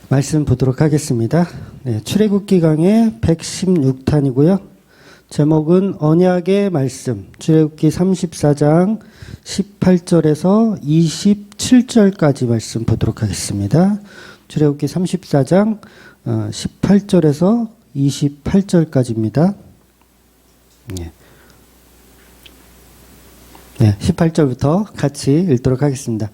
말씀 보도록 하겠습니다. 네, 출애굽기 강의 116탄이고요. 제목은 언약의 말씀, 출애굽기 34장 18절에서 27절까지 말씀 보도록 하겠습니다. 출애굽기 34장 18절에서 28절까지입니다. 네. 18절부터 같이 읽도록 하겠습니다.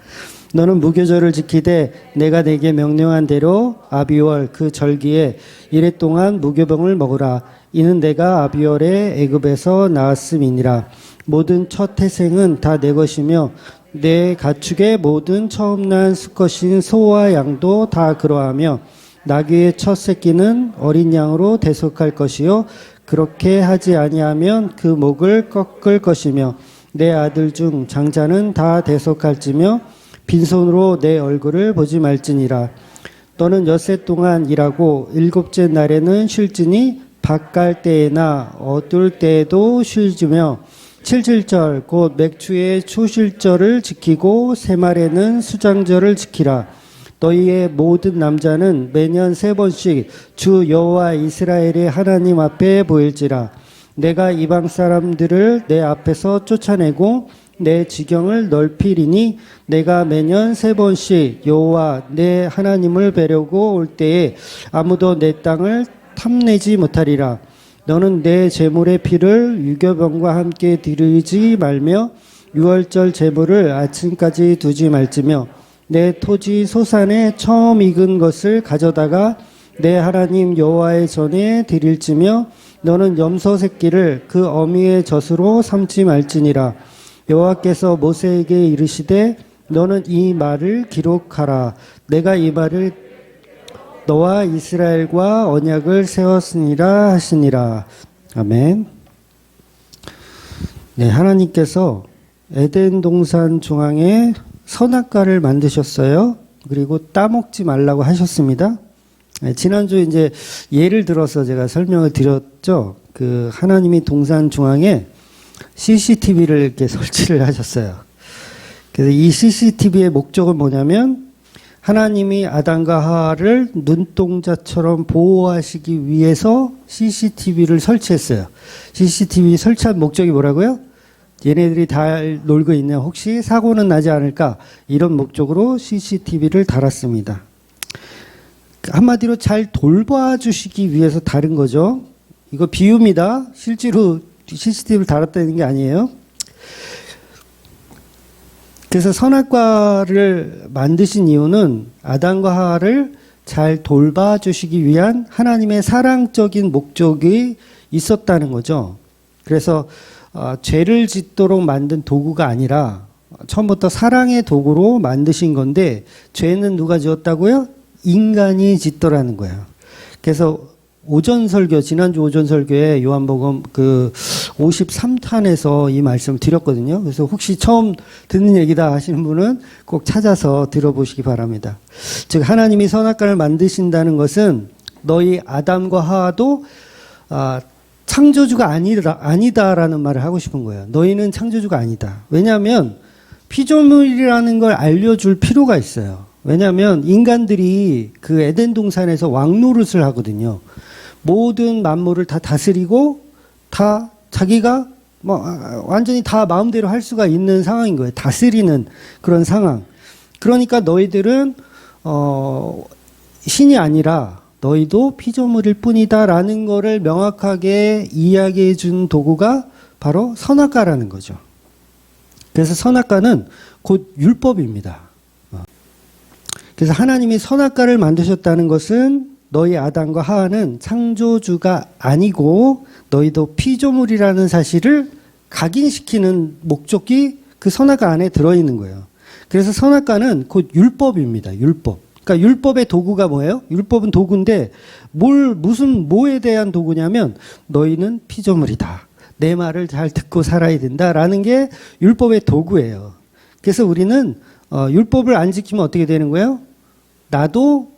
너는 무교절을 지키되 내가 네게 명령한 대로 아비월 그 절기에 이레 동안 무교병을 먹으라. 이는 내가 아비월에 애굽에서 나왔음이니라. 모든 첫 태생은 다 내 것이며 내 가축의 모든 처음 난 수컷인 소와 양도 다 그러하며 나귀의 첫 새끼는 어린 양으로 대속할 것이요 그렇게 하지 아니하면 그 목을 꺾을 것이며 내 아들 중 장자는 다 대속할지며 빈손으로 내 얼굴을 보지 말지니라. 너는 엿새 동안 일하고 일곱째 날에는 쉴지니 밭갈 때에나 얻을 때에도 쉴지며 77절 곧 맥주의 초실절을 지키고 새말에는 수장절을 지키라. 너희의 모든 남자는 매년 3번씩 주 여호와 이스라엘의 하나님 앞에 보일지라. 내가 이방 사람들을 내 앞에서 쫓아내고 내 지경을 넓히리니 내가 매년 3번씩 여호와 내 하나님을 뵈려고 올 때에 아무도 내 땅을 탐내지 못하리라. 너는 내 제물의 피를 유교병과 함께 드리지 말며 유월절 제물을 아침까지 두지 말지며 내 토지 소산에 처음 익은 것을 가져다가 내 하나님 여호와의 전에 드릴지며 너는 염소 새끼를 그 어미의 젖으로 삼지 말지니라. 여호와께서 모세에게 이르시되 너는 이 말을 기록하라. 내가 이 말을 너와 이스라엘과 언약을 세웠으니라 하시니라. 아멘. 네, 하나님께서 에덴 동산 중앙에 선악과를 만드셨어요. 그리고 따먹지 말라고 하셨습니다. 네, 지난주 이제 예를 들어서 제가 설명을 드렸죠. 그 하나님이 동산 중앙에 CCTV를 이렇게 설치를 하셨어요. 그래서 이 CCTV의 목적은 뭐냐면 하나님이 아담과 하와를 눈동자처럼 보호하시기 위해서 CCTV를 설치했어요. CCTV 설치한 목적이 뭐라고요? 얘네들이 다 놀고 있네. 혹시 사고는 나지 않을까? 이런 목적으로 CCTV를 달았습니다. 한마디로 잘 돌봐주시기 위해서 다른 거죠. 이거 비유입니다. 실제로 CCTV를 달았다는 게 아니에요. 그래서 선악과를 만드신 이유는 아담과 하와를 잘 돌봐주시기 위한 하나님의 사랑적인 목적이 있었다는 거죠. 그래서 죄를 짓도록 만든 도구가 아니라 처음부터 사랑의 도구로 만드신 건데 죄는 누가 지었다고요? 인간이 짓더라는 거예요. 그래서 오전 설교, 지난주 오전 설교에 요한복음 그 53탄에서 이 말씀을 드렸거든요. 그래서 혹시 처음 듣는 얘기다 하시는 분은 꼭 찾아서 들어보시기 바랍니다. 즉 하나님이 선악과를 만드신다는 것은 너희 아담과 하와도 창조주가 아니다라는 말을 하고 싶은 거예요. 너희는 창조주가 아니다. 왜냐하면 피조물이라는 걸 알려줄 필요가 있어요. 왜냐하면 인간들이 그 에덴 동산에서 왕노릇을 하거든요. 모든 만물을 다 다스리고 다 자기가 완전히 다 마음대로 할 수가 있는 상황인 거예요. 다스리는 그런 상황. 그러니까 너희들은 신이 아니라 너희도 피조물일 뿐이다라는 거를 명확하게 이야기해 준 도구가 바로 선악과라는 거죠. 그래서 선악과는 곧 율법입니다. 그래서 하나님이 선악과를 만드셨다는 것은 너희 아담과 하와는 창조주가 아니고 너희도 피조물이라는 사실을 각인시키는 목적이 그 선악과 안에 들어있는 거예요. 그래서 선악과는 곧 율법입니다. 율법. 그러니까 율법의 도구가 뭐예요? 율법은 도구인데 뭐에 대한 도구냐면 너희는 피조물이다. 내 말을 잘 듣고 살아야 된다라는 게 율법의 도구예요. 그래서 우리는 율법을 안 지키면 어떻게 되는 거예요? 나도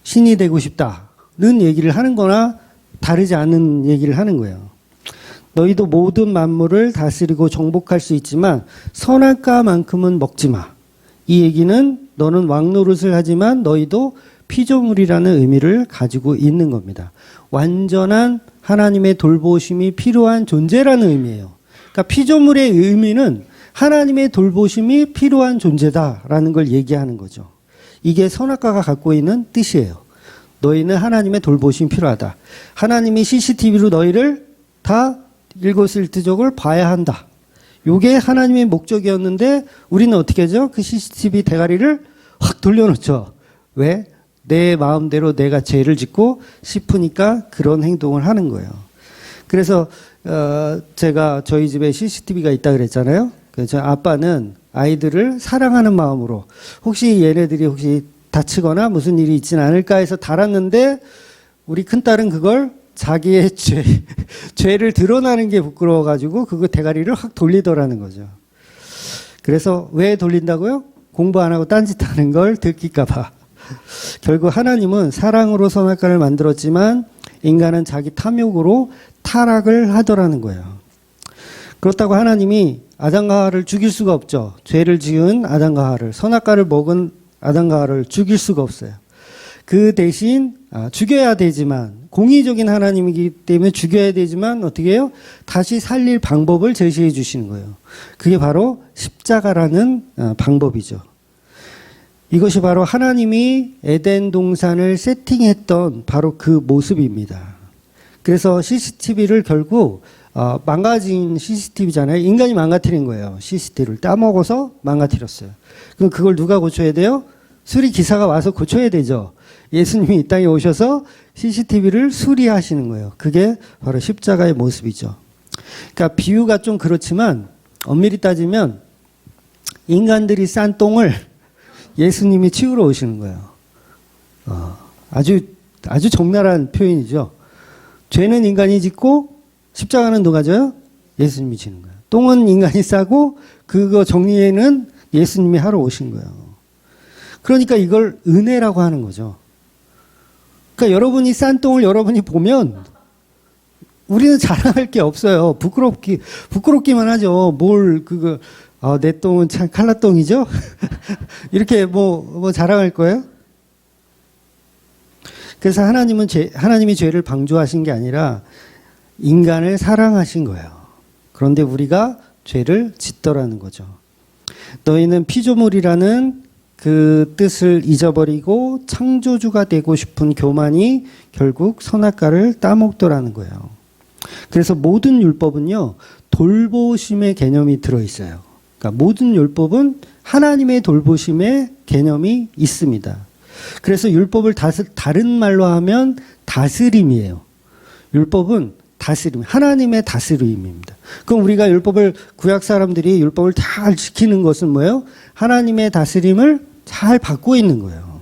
신이 되고 싶다는 얘기를 하는 거나 다르지 않은 얘기를 하는 거예요. 너희도 모든 만물을 다스리고 정복할 수 있지만 선악과만큼은 먹지 마. 이 얘기는 너는 왕노릇을 하지만 너희도 피조물이라는 의미를 가지고 있는 겁니다. 완전한 하나님의 돌보심이 필요한 존재라는 의미예요. 그러니까 피조물의 의미는 하나님의 돌보심이 필요한 존재다라는 걸 얘기하는 거죠. 이게 선악과가 갖고 있는 뜻이에요. 너희는 하나님의 돌보심이 필요하다. 하나님이 CCTV로 너희를 다 일거수일투족을 봐야 한다. 이게 하나님의 목적이었는데 우리는 어떻게 하죠? 그 CCTV 대가리를 확 돌려놓죠. 왜? 내 마음대로 내가 죄를 짓고 싶으니까 그런 행동을 하는 거예요. 그래서 제가 저희 집에 CCTV가 있다 그랬잖아요. 그래서 아빠는 아이들을 사랑하는 마음으로 혹시 얘네들이 혹시 다치거나 무슨 일이 있지는 않을까 해서 달았는데 우리 큰딸은 그걸 자기의 죄를 드러나는 게 부끄러워가지고 그거 대가리를 확 돌리더라는 거죠. 그래서 왜 돌린다고요? 공부 안 하고 딴짓하는 걸 들킬까봐. 결국 하나님은 사랑으로 선악과를 만들었지만 인간은 자기 탐욕으로 타락을 하더라는 거예요. 그렇다고 하나님이 아담과 하와를 죽일 수가 없죠. 죄를 지은 아담과 하와를, 선악과를 먹은 아담과 하와를 죽일 수가 없어요. 그 대신 죽여야 되지만, 공의적인 하나님이기 때문에 죽여야 되지만 어떻게 해요? 다시 살릴 방법을 제시해 주시는 거예요. 그게 바로 십자가라는 방법이죠. 이것이 바로 하나님이 에덴 동산을 세팅했던 바로 그 모습입니다. 그래서 CCTV를 결국 망가진 CCTV잖아요. 인간이 망가뜨린 거예요. CCTV를 따먹어서 망가뜨렸어요. 그럼 그걸 누가 고쳐야 돼요? 수리기사가 와서 고쳐야 되죠. 예수님이 이 땅에 오셔서 CCTV를 수리하시는 거예요. 그게 바로 십자가의 모습이죠. 그러니까 비유가 좀 그렇지만 엄밀히 따지면 인간들이 싼 똥을 예수님이 치우러 오시는 거예요. 아주 적나라한 표현이죠. 죄는 인간이 짓고 십자가는 누가 져요? 예수님이 지는 거예요. 똥은 인간이 싸고 그거 정리에는 예수님이 하러 오신 거예요. 그러니까 이걸 은혜라고 하는 거죠. 그러니까 여러분이 싼 똥을 여러분이 보면 우리는 자랑할 게 없어요. 부끄럽기만 하죠. 내 똥은 참 칼라똥이죠? 이렇게 뭐 자랑할 거예요? 그래서 하나님이 죄를 방조하신 게 아니라 인간을 사랑하신 거예요. 그런데 우리가 죄를 짓더라는 거죠. 너희는 피조물이라는 그 뜻을 잊어버리고 창조주가 되고 싶은 교만이 결국 선악과를 따먹더라는 거예요. 그래서 모든 율법은요, 돌보심의 개념이 들어있어요. 그러니까 모든 율법은 하나님의 돌보심의 개념이 있습니다. 그래서 율법을 다른 말로 하면 다스림이에요. 율법은 다스림, 하나님의 다스림입니다. 그럼 우리가 구약 사람들이 율법을 잘 지키는 것은 뭐예요? 하나님의 다스림을 잘 받고 있는 거예요.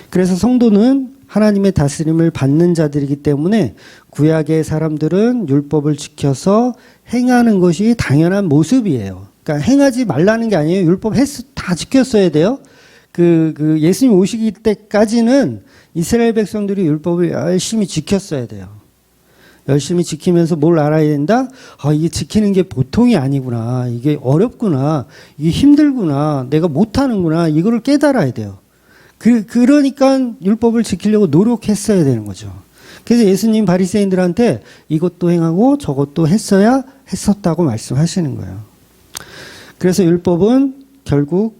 그래서 성도는 하나님의 다스림을 받는 자들이기 때문에 구약의 사람들은 율법을 지켜서 행하는 것이 당연한 모습이에요. 그러니까 행하지 말라는 게 아니에요. 율법 다 지켰어야 돼요. 예수님 오시기 때까지는 이스라엘 백성들이 율법을 열심히 지켰어야 돼요. 열심히 지키면서 뭘 알아야 된다? 이게 지키는 게 보통이 아니구나. 이게 어렵구나. 이게 힘들구나. 내가 못하는구나. 이거를 깨달아야 돼요. 그러니까 율법을 지키려고 노력했어야 되는 거죠. 그래서 예수님 바리새인들한테 이것도 행하고 저것도 했었다고 말씀하시는 거예요. 그래서 율법은 결국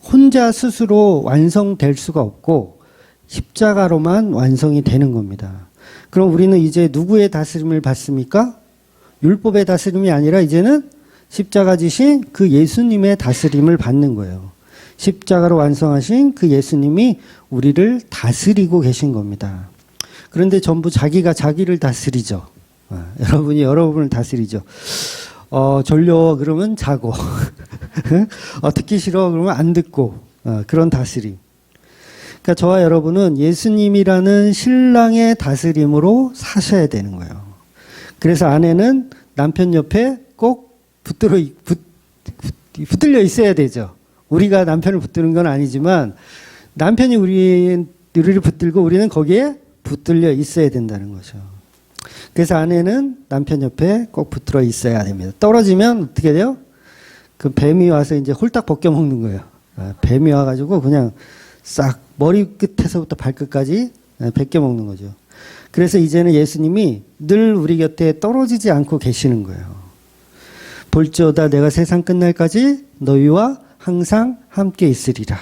혼자 스스로 완성될 수가 없고 십자가로만 완성이 되는 겁니다. 그럼 우리는 이제 누구의 다스림을 받습니까? 율법의 다스림이 아니라 이제는 십자가 지신 그 예수님의 다스림을 받는 거예요. 십자가로 완성하신 그 예수님이 우리를 다스리고 계신 겁니다. 그런데 전부 자기가 자기를 다스리죠. 여러분이 여러분을 다스리죠. 졸려 그러면 자고 듣기 싫어 그러면 안 듣고 그런 다스림. 그러니까 저와 여러분은 예수님이라는 신랑의 다스림으로 사셔야 되는 거예요. 그래서 아내는 남편 옆에 꼭 붙들려 있어야 되죠. 우리가 남편을 붙드는 건 아니지만 남편이 우리를 붙들고 우리는 거기에 붙들려 있어야 된다는 거죠. 그래서 아내는 남편 옆에 꼭 붙들어 있어야 됩니다. 떨어지면 어떻게 돼요? 그 뱀이 와서 이제 홀딱 벗겨 먹는 거예요. 뱀이 와가지고 그냥 싹 머리끝에서부터 발끝까지 베껴 먹는 거죠. 그래서 이제는 예수님이 늘 우리 곁에 떨어지지 않고 계시는 거예요. 볼지어다 내가 세상 끝날까지 너희와 항상 함께 있으리라.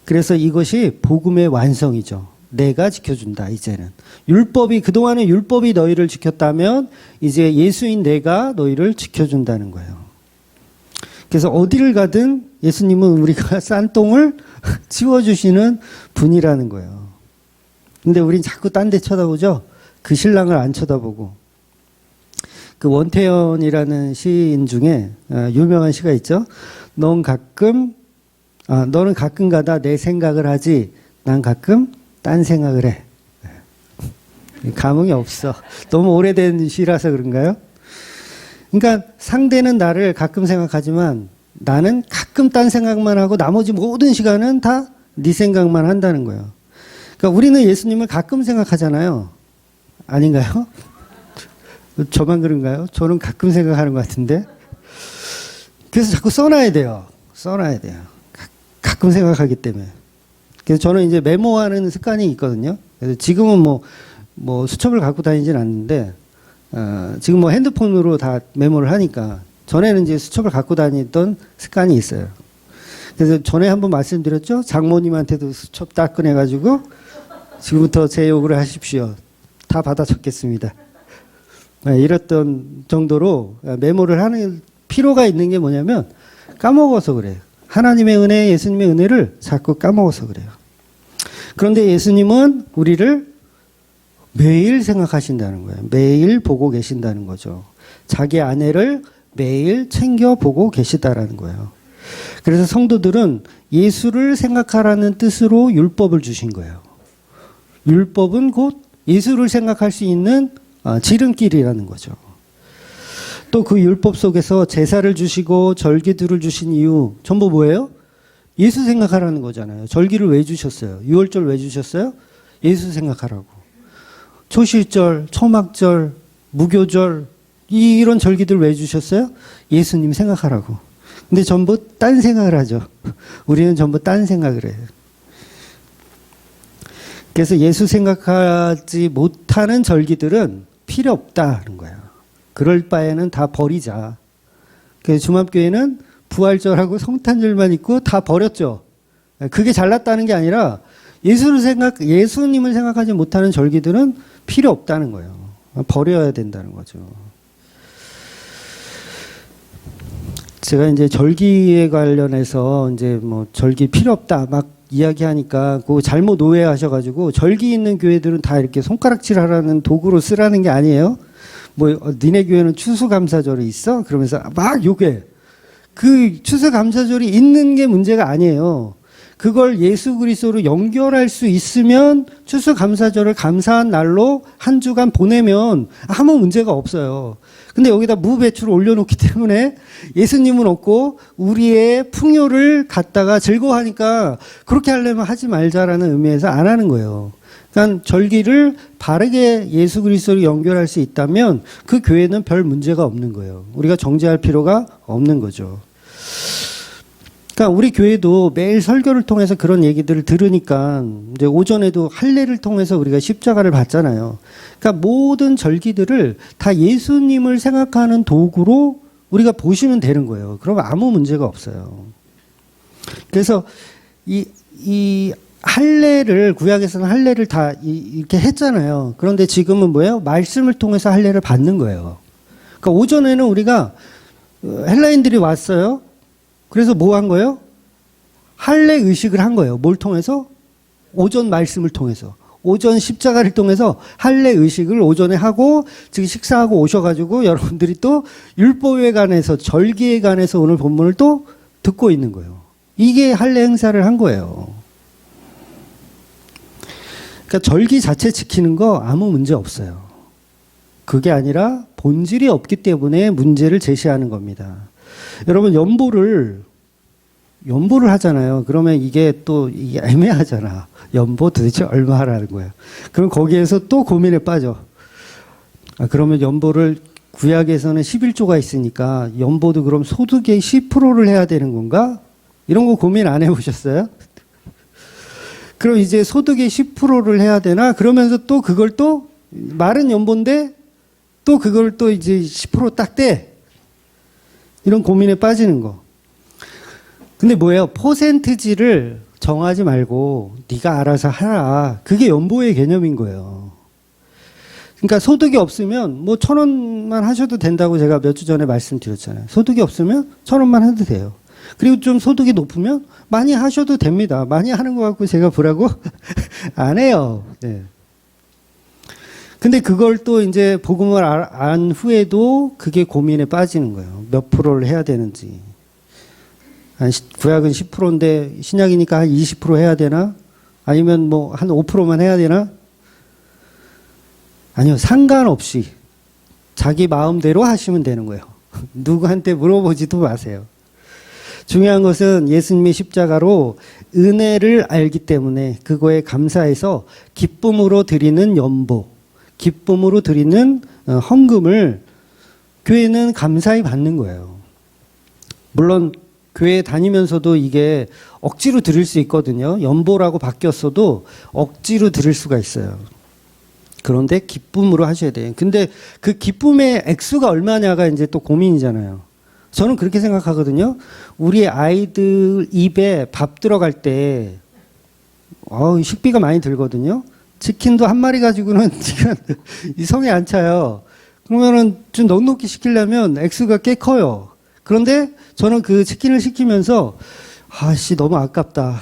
그래서 이것이 복음의 완성이죠. 내가 지켜준다, 이제는. 그동안에 율법이 너희를 지켰다면 이제 예수인 내가 너희를 지켜준다는 거예요. 그래서 어디를 가든 예수님은 우리가 싼 똥을 치워주시는 분이라는 거예요. 근데 우린 자꾸 딴 데 쳐다보죠? 그 신랑을 안 쳐다보고. 그 원태연이라는 시인 중에 유명한 시가 있죠? 너는 가끔 가다 내 생각을 하지, 난 가끔 딴 생각을 해. 감흥이 없어. 너무 오래된 시라서 그런가요? 그러니까 상대는 나를 가끔 생각하지만 나는 가끔 딴 생각만 하고 나머지 모든 시간은 다 네 생각만 한다는 거예요. 그러니까 우리는 예수님을 가끔 생각하잖아요. 아닌가요? 저만 그런가요? 저는 가끔 생각하는 것 같은데. 그래서 자꾸 써놔야 돼요. 가끔 생각하기 때문에. 그래서 저는 이제 메모하는 습관이 있거든요. 그래서 지금은 뭐 수첩을 갖고 다니진 않는데, 지금 뭐 핸드폰으로 다 메모를 하니까, 전에는 이제 수첩을 갖고 다니던 습관이 있어요. 그래서 전에 한번 말씀드렸죠? 장모님한테도 수첩 딱 꺼내가지고, 지금부터 제 욕을 하십시오. 다 받아 적겠습니다. 이랬던 정도로 메모를 하는 필요가 있는 게 뭐냐면, 까먹어서 그래요. 하나님의 은혜, 예수님의 은혜를 자꾸 까먹어서 그래요. 그런데 예수님은 우리를 매일 생각하신다는 거예요. 매일 보고 계신다는 거죠. 자기 아내를 매일 챙겨보고 계시다라는 거예요. 그래서 성도들은 예수를 생각하라는 뜻으로 율법을 주신 거예요. 율법은 곧 예수를 생각할 수 있는 지름길이라는 거죠. 또 그 율법 속에서 제사를 주시고 절기들을 주신 이유 전부 뭐예요? 예수 생각하라는 거잖아요. 절기를 왜 주셨어요? 유월절 왜 주셨어요? 예수 생각하라고. 초실절, 초막절, 무교절 이런 절기들 왜 주셨어요? 예수님 생각하라고. 근데 전부 딴 생각을 하죠. 우리는 전부 딴 생각을 해요. 그래서 예수 생각하지 못하는 절기들은 필요 없다는 거예요. 그럴 바에는 다 버리자. 그래서 주맙교회는 부활절하고 성탄절만 있고 다 버렸죠. 그게 잘났다는 게 아니라 예수님을 생각하지 못하는 절기들은 필요 없다는 거예요. 버려야 된다는 거죠. 제가 이제 절기에 관련해서 이제 뭐 절기 필요 없다 막 이야기하니까 그거 잘못 오해하셔가지고 절기 있는 교회들은 다 이렇게 손가락질 하라는 도구로 쓰라는 게 아니에요. 뭐 니네 교회는 추수감사절이 있어? 그러면서 막 욕해. 그 추수감사절이 있는 게 문제가 아니에요. 그걸 예수 그리스도로 연결할 수 있으면 추수감사절을 감사한 날로 한 주간 보내면 아무 문제가 없어요. 근데 여기다 무배추를 올려놓기 때문에 예수님은 없고 우리의 풍요를 갖다가 즐거워하니까 그렇게 하려면 하지 말자라는 의미에서 안 하는 거예요. 그러니까 절기를 바르게 예수 그리스도로 연결할 수 있다면 그 교회는 별 문제가 없는 거예요. 우리가 정죄할 필요가 없는 거죠. 그러니까 우리 교회도 매일 설교를 통해서 그런 얘기들을 들으니까 이제 오전에도 할례를 통해서 우리가 십자가를 봤잖아요. 그러니까 모든 절기들을 다 예수님을 생각하는 도구로 우리가 보시면 되는 거예요. 그러면 아무 문제가 없어요. 그래서 이 할례를 구약에서는 할례를 다 이렇게 했잖아요. 그런데 지금은 뭐예요? 말씀을 통해서 할례를 받는 거예요. 그러니까 오전에는 우리가 헬라인들이 왔어요. 그래서 뭐 한 거예요? 할례 의식을 한 거예요. 뭘 통해서? 오전 말씀을 통해서. 오전 십자가를 통해서 할례 의식을 오전에 하고 지금 식사하고 오셔가지고 여러분들이 또 율법에 관해서 절기에 관해서 오늘 본문을 또 듣고 있는 거예요. 이게 할례 행사를 한 거예요. 그러니까 절기 자체 지키는 거 아무 문제 없어요. 그게 아니라 본질이 없기 때문에 문제를 제시하는 겁니다. 여러분 연보를 하잖아요. 그러면 이게 애매하잖아. 연보 도대체 얼마 하라는 거예요. 그럼 거기에서 또 고민에 빠져. 그러면 연보를 구약에서는 11조가 있으니까 연보도 그럼 소득의 10%를 해야 되는 건가? 이런 거 고민 안 해보셨어요? 그럼 이제 소득의 10%를 해야 되나? 그러면서 또 그걸 또 말은 연보인데 또 그걸 또 이제 10%딱 떼. 이런 고민에 빠지는 거. 근데 뭐예요? 퍼센트지를 정하지 말고 네가 알아서 하라. 그게 연보의 개념인 거예요. 그러니까 소득이 없으면 뭐 1,000원만 하셔도 된다고 제가 몇 주 전에 말씀드렸잖아요. 소득이 없으면 1,000원만 해도 돼요. 그리고 좀 소득이 높으면 많이 하셔도 됩니다. 많이 하는 것 같고 제가 보라고 안 해요. 네. 근데 그걸 또 이제 복음을 안 후에도 그게 고민에 빠지는 거예요. 몇 프로를 해야 되는지. 구약은 10%인데 신약이니까 한 20% 해야 되나? 아니면 뭐 한 5%만 해야 되나? 아니요, 상관없이 자기 마음대로 하시면 되는 거예요. 누구한테 물어보지도 마세요. 중요한 것은 예수님의 십자가로 은혜를 알기 때문에 그거에 감사해서 기쁨으로 드리는 연보, 기쁨으로 드리는 헌금을 교회는 감사히 받는 거예요. 물론 교회 다니면서도 이게 억지로 드릴 수 있거든요. 연보라고 바뀌었어도 억지로 드릴 수가 있어요. 그런데 기쁨으로 하셔야 돼요. 근데 그 기쁨의 액수가 얼마냐가 이제 또 고민이잖아요. 저는 그렇게 생각하거든요. 우리 아이들 입에 밥 들어갈 때 식비가 많이 들거든요. 치킨도 한 마리 가지고는 지금 이 성에 안 차요. 그러면은 좀 넉넉히 시키려면 액수가 꽤 커요. 그런데 저는 그 치킨을 시키면서 너무 아깝다.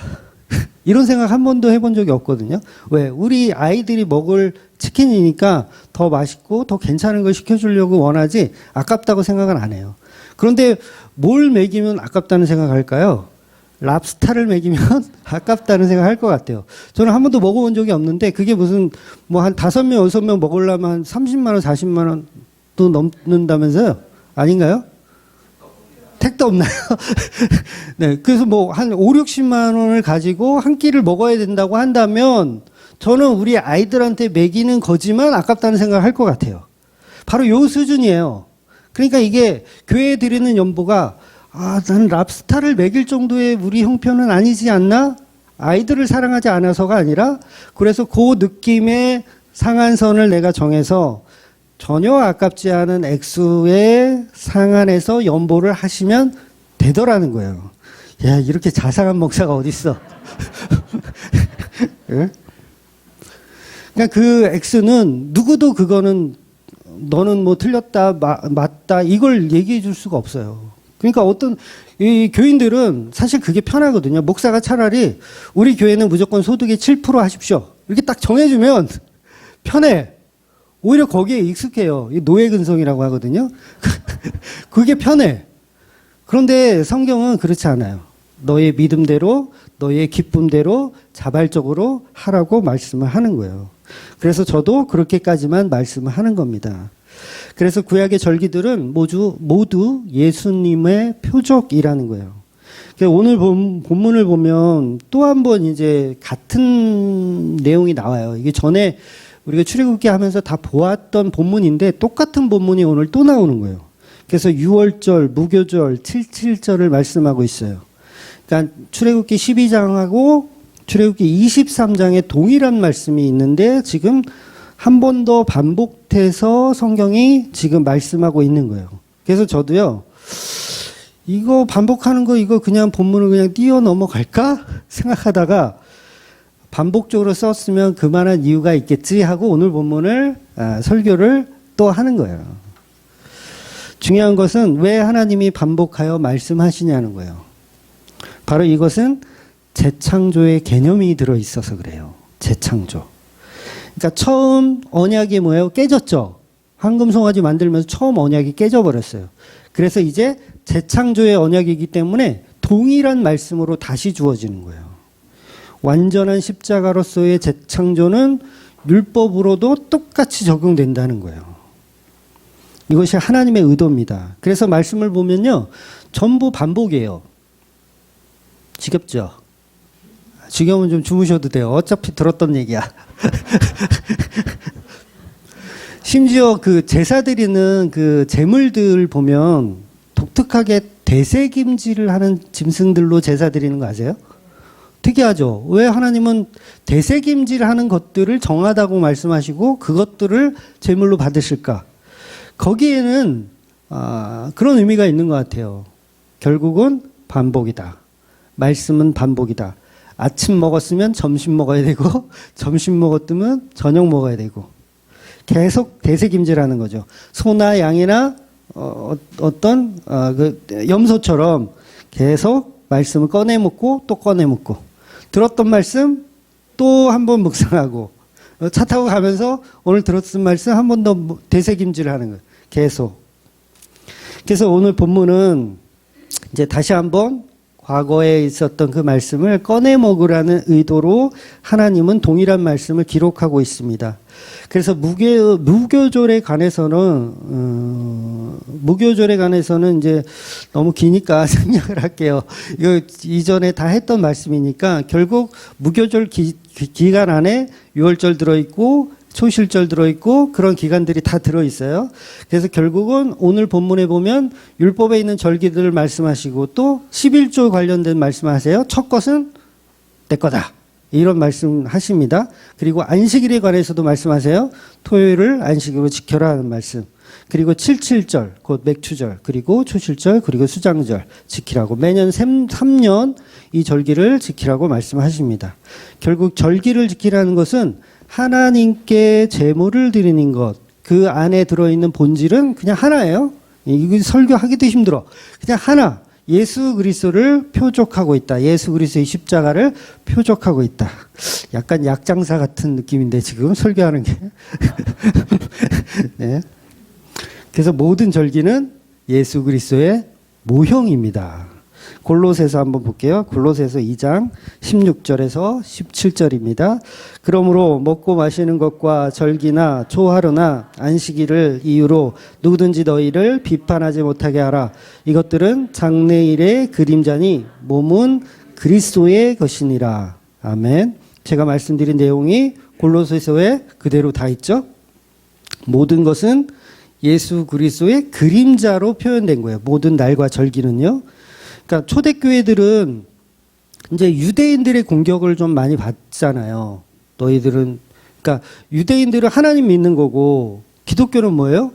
이런 생각 한 번도 해본 적이 없거든요. 왜? 우리 아이들이 먹을 치킨이니까 더 맛있고 더 괜찮은 걸 시켜주려고 원하지 아깝다고 생각은 안 해요. 그런데 뭘 먹이면 아깝다는 생각할까요? 랍스타를 먹이면 아깝다는 생각할 것 같아요. 저는 한 번도 먹어본 적이 없는데 그게 무슨 뭐 한 5명, 6명 먹으려면 한 30만 원, 40만 원도 넘는다면서요? 아닌가요? 택도 없나요? 네. 그래서 뭐 한 5, 60만 원을 가지고 한 끼를 먹어야 된다고 한다면 저는 우리 아이들한테 먹이는 거지만 아깝다는 생각을 할 것 같아요. 바로 요 수준이에요. 그러니까 이게 교회에 드리는 연보가 난 랍스타를 먹일 정도의 우리 형편은 아니지 않나? 아이들을 사랑하지 않아서가 아니라 그래서 그 느낌의 상한선을 내가 정해서 전혀 아깝지 않은 액수의 상한에서 연보를 하시면 되더라는 거예요. 야, 이렇게 자상한 목사가 어딨어. 네? 그러니까 그 액수는 누구도 그거는 너는 뭐 틀렸다, 맞다 이걸 얘기해 줄 수가 없어요. 그러니까 어떤 이 교인들은 사실 그게 편하거든요. 목사가 차라리 우리 교회는 무조건 소득의 7% 하십시오. 이렇게 딱 정해주면 편해. 오히려 거기에 익숙해요. 노예근성이라고 하거든요. 그게 편해. 그런데 성경은 그렇지 않아요. 너의 믿음대로, 너의 기쁨대로 자발적으로 하라고 말씀을 하는 거예요. 그래서 저도 그렇게까지만 말씀을 하는 겁니다. 그래서 구약의 절기들은 모두 예수님의 표적이라는 거예요. 오늘 본문을 보면 또 한 번 이제 같은 내용이 나와요. 이게 전에 우리가 출애굽기 하면서 다 보았던 본문인데 똑같은 본문이 오늘 또 나오는 거예요. 그래서 6월절, 무교절, 77절을 말씀하고 있어요. 그러니까 출애굽기 12장하고 출애굽기 23장에 동일한 말씀이 있는데 지금 한 번 더 반복돼서 성경이 지금 말씀하고 있는 거예요. 그래서 저도요, 이거 반복하는 거 이거 그냥 본문을 그냥 띄워 넘어갈까 생각하다가 반복적으로 썼으면 그만한 이유가 있겠지 하고 오늘 본문을 설교를 또 하는 거예요. 중요한 것은 왜 하나님이 반복하여 말씀하시냐는 거예요. 바로 이것은 재창조의 개념이 들어있어서 그래요. 재창조. 그러니까 처음 언약이 뭐예요? 깨졌죠. 황금 송아지 만들면서 처음 언약이 깨져버렸어요. 그래서 이제 재창조의 언약이기 때문에 동일한 말씀으로 다시 주어지는 거예요. 완전한 십자가로서의 재창조는 율법으로도 똑같이 적용된다는 거예요. 이것이 하나님의 의도입니다. 그래서 말씀을 보면요, 전부 반복이에요. 지겹죠? 지겨우면 좀 주무셔도 돼요. 어차피 들었던 얘기야. 심지어 그 제사 드리는 그 제물들 보면 독특하게 대세김질을 하는 짐승들로 제사 드리는 거 아세요? 특이하죠. 왜 하나님은 대세김질하는 것들을 정하다고 말씀하시고 그것들을 제물로 받으실까? 거기에는 그런 의미가 있는 것 같아요. 결국은 반복이다. 말씀은 반복이다. 아침 먹었으면 점심 먹어야 되고 점심 먹었으면 저녁 먹어야 되고 계속 대세김질하는 거죠. 소나 양이나 어떤 그 염소처럼 계속 말씀을 꺼내 묻고 또 꺼내 묻고 들었던 말씀 또 한 번 묵상하고 차 타고 가면서 오늘 들었던 말씀 한 번 더 대세김질하는 거예요. 계속. 그래서 오늘 본문은 이제 다시 한번 과거에 있었던 그 말씀을 꺼내 먹으라는 의도로 하나님은 동일한 말씀을 기록하고 있습니다. 그래서 무교절에 관해서는 이제 너무 기니까 생략을 할게요. 이거 이전에 다 했던 말씀이니까 결국 무교절 기간 안에 유월절 들어있고 초실절 들어있고 그런 기간들이 다 들어있어요. 그래서 결국은 오늘 본문에 보면 율법에 있는 절기들을 말씀하시고 또 11조 관련된 말씀하세요. 첫 것은 내 거다. 이런 말씀 하십니다. 그리고 안식일에 관해서도 말씀하세요. 토요일을 안식일로 지켜라 하는 말씀. 그리고 77절, 곧 맥추절, 그리고 초실절, 그리고 수장절 지키라고 매년 3년 이 절기를 지키라고 말씀하십니다. 결국 절기를 지키라는 것은 하나님께 제물을 드리는 것, 그 안에 들어있는 본질은 그냥 하나예요. 이거 설교하기도 힘들어. 그냥 하나. 예수 그리스도를 표적하고 있다. 예수 그리스도의 십자가를 표적하고 있다. 약간 약장사 같은 느낌인데 지금 설교하는 게. 네. 그래서 모든 절기는 예수 그리스도의 모형입니다. 골로새서 한번 볼게요. 골로새서 2장 16절에서 17절입니다. 그러므로 먹고 마시는 것과 절기나 초하루나 안식일을 이유로 누구든지 너희를 비판하지 못하게 하라. 이것들은 장래일의 그림자니 몸은 그리스도의 것이니라. 아멘. 제가 말씀드린 내용이 골로새서에 그대로 다 있죠. 모든 것은 예수 그리스도의 그림자로 표현된 거예요. 모든 날과 절기는요. 그러니까 초대교회들은 이제 유대인들의 공격을 좀 많이 받잖아요. 너희들은, 그러니까 유대인들은 하나님 믿는 거고 기독교는 뭐예요?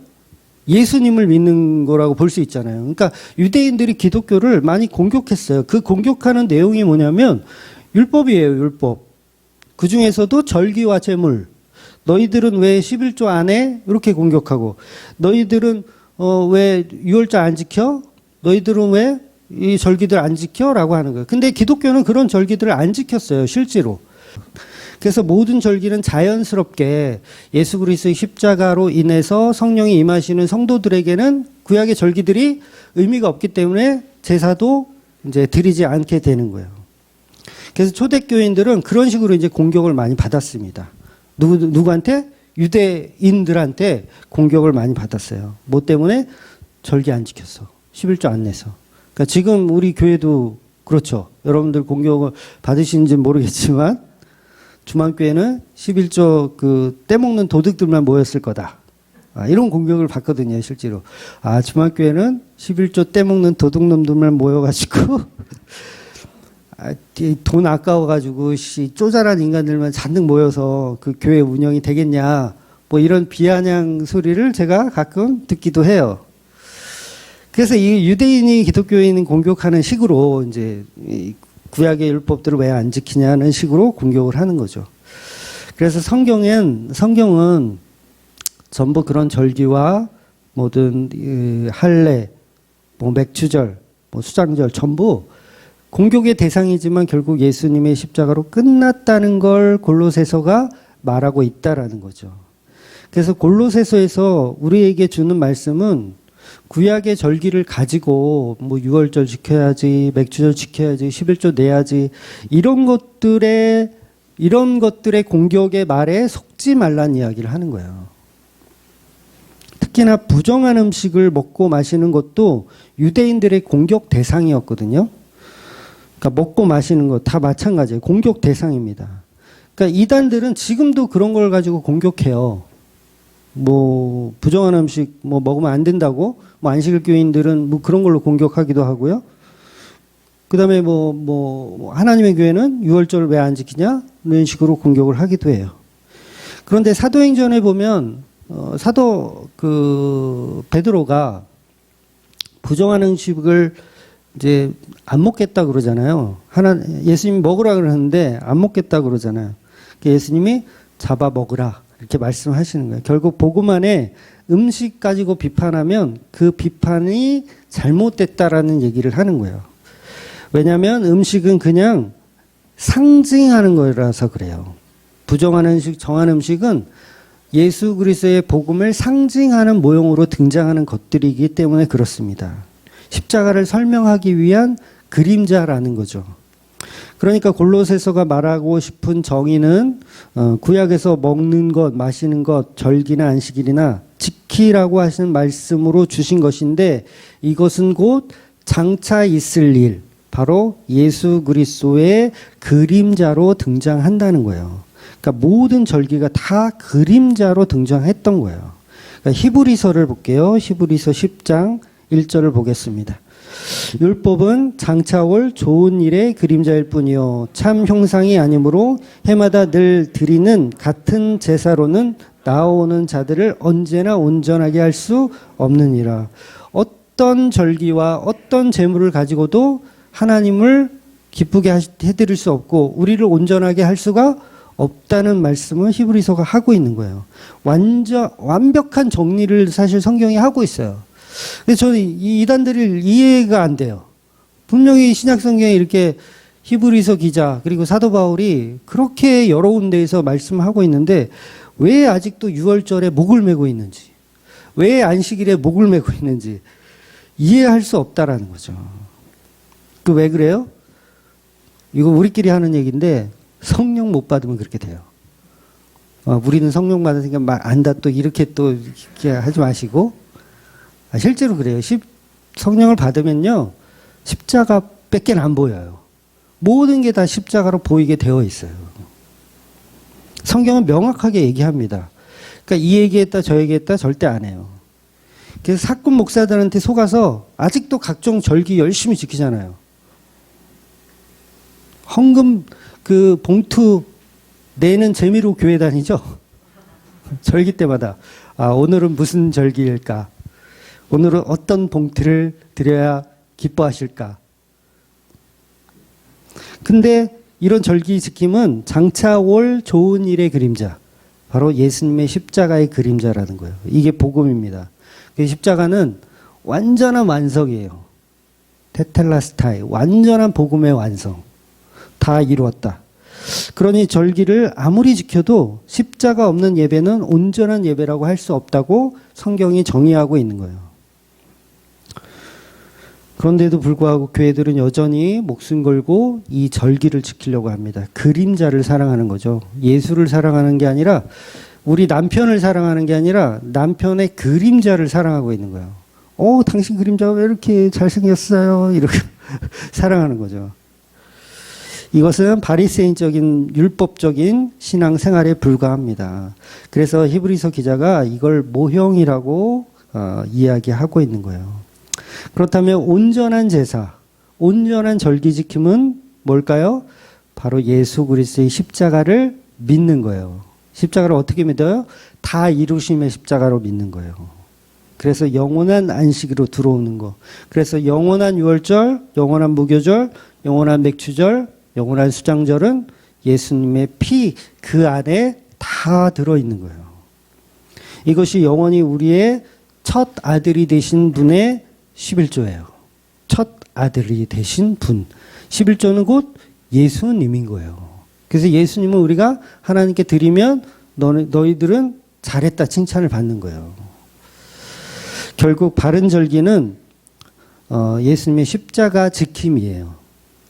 예수님을 믿는 거라고 볼 수 있잖아요. 그러니까 유대인들이 기독교를 많이 공격했어요. 그 공격하는 내용이 뭐냐면 율법이에요, 율법. 그 중에서도 절기와 제물. 너희들은 왜 11조 안에 이렇게 공격하고 너희들은 왜 유월절 안 지켜? 너희들은 왜 이 절기들 안 지켜? 라고 하는 거예요. 근데 기독교는 그런 절기들을 안 지켰어요, 실제로. 그래서 모든 절기는 자연스럽게 예수 그리스도의 십자가로 인해서 성령이 임하시는 성도들에게는 구약의 절기들이 의미가 없기 때문에 제사도 이제 드리지 않게 되는 거예요. 그래서 초대교인들은 그런 식으로 이제 공격을 많이 받았습니다. 누구한테? 유대인들한테 공격을 많이 받았어요. 뭐 때문에? 절기 안 지켰어. 11조 안 내서. 그러니까 지금 우리 교회도 그렇죠. 여러분들 공격을 받으시는지 모르겠지만 주만교회는 11조 그 떼먹는 도둑들만 모였을 거다. 이런 공격을 받거든요, 실제로. 주만교회는 11조 떼먹는 도둑놈들만 모여가지고 돈 아까워가지고 쪼잔한 인간들만 잔뜩 모여서 그 교회 운영이 되겠냐. 뭐 이런 비아냥 소리를 제가 가끔 듣기도 해요. 그래서 이 유대인이 기독교인을 공격하는 식으로 이제 구약의 율법들을 왜 안 지키냐는 식으로 공격을 하는 거죠. 그래서 성경은 전부 그런 절기와 모든 할례, 뭐 맥추절, 뭐 수장절 전부 공격의 대상이지만 결국 예수님의 십자가로 끝났다는 걸 골로새서가 말하고 있다라는 거죠. 그래서 골로새서에서 우리에게 주는 말씀은 구약의 절기를 가지고 뭐 유월절 지켜야지, 맥주절 지켜야지, 11조 내야지 이런 것들의 공격의 말에 속지 말란 이야기를 하는 거예요. 특히나 부정한 음식을 먹고 마시는 것도 유대인들의 공격 대상이었거든요. 그러니까 먹고 마시는 거 다 마찬가지예요. 공격 대상입니다. 그러니까 이단들은 지금도 그런 걸 가지고 공격해요. 뭐 부정한 음식 뭐 먹으면 안 된다고 뭐 안식일 교인들은 뭐 그런 걸로 공격하기도 하고요. 그다음에 하나님의 교회는 유월절을 왜 안 지키냐? 이런 식으로 공격을 하기도 해요. 그런데 사도행전에 보면 사도 베드로가 부정한 음식을 이제 안 먹겠다 그러잖아요. 예수님이 먹으라 그러는데 안 먹겠다 그러잖아요. 예수님이 잡아 먹으라 이렇게 말씀하시는 거예요. 결국 복음 안에 음식 가지고 비판하면 그 비판이 잘못됐다라는 얘기를 하는 거예요. 왜냐하면 음식은 그냥 상징하는 거라서 그래요. 부정한 음식, 정한 음식은 예수 그리스도의 복음을 상징하는 모형으로 등장하는 것들이기 때문에 그렇습니다. 십자가를 설명하기 위한 그림자라는 거죠. 그러니까 골로새서가 말하고 싶은 정의는 구약에서 먹는 것, 마시는 것, 절기나 안식일이나 지키라고 하시는 말씀으로 주신 것인데 이것은 곧 장차 있을 일, 바로 예수 그리스도의 그림자로 등장한다는 거예요. 그러니까 모든 절기가 다 그림자로 등장했던 거예요. 그러니까 히브리서를 볼게요. 히브리서 10장 1절을 보겠습니다. 율법은 장차 올 좋은 일의 그림자일 뿐이요 참 형상이 아니므로 해마다 늘 드리는 같은 제사로는 나오는 자들을 언제나 온전하게 할 수 없느니라. 어떤 절기와 어떤 제물을 가지고도 하나님을 기쁘게 해드릴 수 없고 우리를 온전하게 할 수가 없다는 말씀을 히브리서가 하고 있는 거예요. 완벽한 정리를 사실 성경이 하고 있어요. 그래서 저는 이 이단들이 이해가 안 돼요. 분명히 신약 성경에 이렇게 히브리서 기자 그리고 사도 바울이 그렇게 여러 군데에서 말씀하고 있는데 왜 아직도 유월절에 목을 메고 있는지, 왜 안식일에 목을 메고 있는지 이해할 수 없다라는 거죠. 왜 그래요? 이거 우리끼리 하는 얘기인데 성령 못 받으면 그렇게 돼요. 우리는 성령 받으니까 말 안다 또 이렇게 하지 마시고 실제로 그래요. 성령을 받으면요 십자가 밖에 안 보여요. 모든 게 다 십자가로 보이게 되어 있어요. 성경은 명확하게 얘기합니다. 그러니까 이 얘기했다 저 얘기했다 절대 안 해요. 그래서 사꾼 목사들한테 속아서 아직도 각종 절기 열심히 지키잖아요. 헌금 봉투 내는 재미로 교회 다니죠. 절기 때마다 오늘은 무슨 절기일까? 오늘은 어떤 봉투를 드려야 기뻐하실까? 근데 이런 절기 지킴은 장차 올 좋은 일의 그림자, 바로 예수님의 십자가의 그림자라는 거예요. 이게 복음입니다. 십자가는 완전한 완성이에요. 테텔라스타이, 완전한 복음의 완성. 다 이루었다. 그러니 절기를 아무리 지켜도 십자가 없는 예배는 온전한 예배라고 할 수 없다고 성경이 정의하고 있는 거예요. 그런데도 불구하고 교회들은 여전히 목숨 걸고 이 절기를 지키려고 합니다. 그림자를 사랑하는 거죠. 예수를 사랑하는 게 아니라 우리 남편을 사랑하는 게 아니라 남편의 그림자를 사랑하고 있는 거예요. 당신 그림자가 왜 이렇게 잘생겼어요? 이렇게 사랑하는 거죠. 이것은 바리새인적인 율법적인 신앙 생활에 불과합니다. 그래서 히브리서 기자가 이걸 모형이라고 이야기하고 있는 거예요. 그렇다면 온전한 제사, 온전한 절기 지킴은 뭘까요? 바로 예수 그리스도의 십자가를 믿는 거예요. 십자가를 어떻게 믿어요? 다 이루심의 십자가로 믿는 거예요. 그래서 영원한 안식으로 들어오는 거. 그래서 영원한 유월절, 영원한 무교절, 영원한 맥주절, 영원한 수장절은 예수님의 피 그 안에 다 들어있는 거예요. 이것이 영원히 우리의 첫 아들이 되신 분의 11조예요. 첫 아들이 되신 분. 11조는 곧 예수님인 거예요. 그래서 예수님은 우리가 하나님께 드리면 너희들은 잘했다 칭찬을 받는 거예요. 결국 바른 절기는 예수님의 십자가 지킴이에요.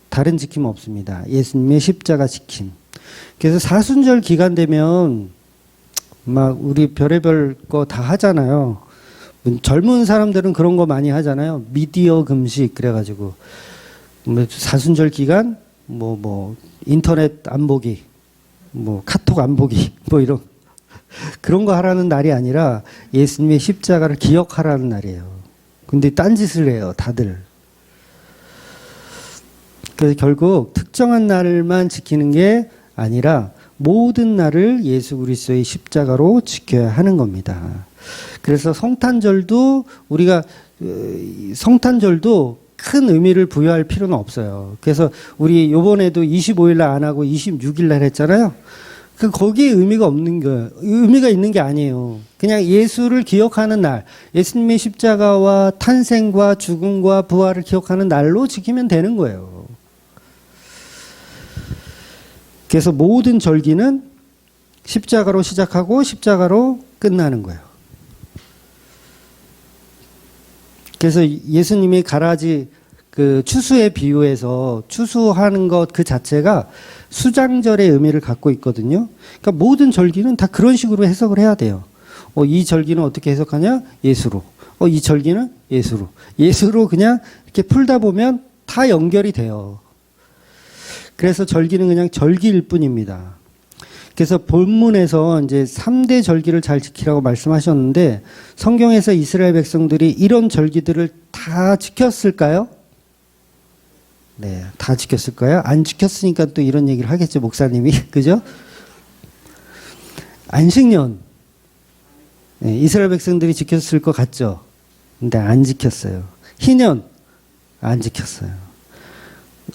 다른 지킴 없습니다. 예수님의 십자가 지킴. 그래서 사순절 기간 되면 막 우리 별의별 거 다 하잖아요. 젊은 사람들은 그런 거 많이 하잖아요. 미디어 금식 그래가지고 사순절 기간 인터넷 안 보기, 카톡 안 보기 이런 그런 거 하라는 날이 아니라 예수님의 십자가를 기억하라는 날이에요. 근데 딴짓을 해요, 다들. 그래서 결국 특정한 날만 지키는 게 아니라 모든 날을 예수 그리스도의 십자가로 지켜야 하는 겁니다. 그래서 성탄절도 우리가 성탄절도 큰 의미를 부여할 필요는 없어요. 그래서 우리 요번에도 25일 날 안 하고 26일 날 했잖아요. 거기에 의미가 없는 거예요. 의미가 있는 게 아니에요. 그냥 예수를 기억하는 날, 예수님의 십자가와 탄생과 죽음과 부활을 기억하는 날로 지키면 되는 거예요. 그래서 모든 절기는 십자가로 시작하고 십자가로 끝나는 거예요. 그래서 예수님이 가라지 그 추수에 비유해서 추수하는 것 그 자체가 수장절의 의미를 갖고 있거든요. 그러니까 모든 절기는 다 그런 식으로 해석을 해야 돼요. 이 절기는 어떻게 해석하냐? 예수로. 이 절기는 예수로. 예수로 그냥 이렇게 풀다 보면 다 연결이 돼요. 그래서 절기는 그냥 절기일 뿐입니다. 그래서 본문에서 이제 3대 절기를 잘 지키라고 말씀하셨는데 성경에서 이스라엘 백성들이 이런 절기들을 다 지켰을까요? 네, 다 지켰을까요? 안 지켰으니까 또 이런 얘기를 하겠죠, 목사님이. 그죠? 안식년. 네, 이스라엘 백성들이 지켰을 것 같죠? 근데 안 지켰어요. 희년. 안 지켰어요.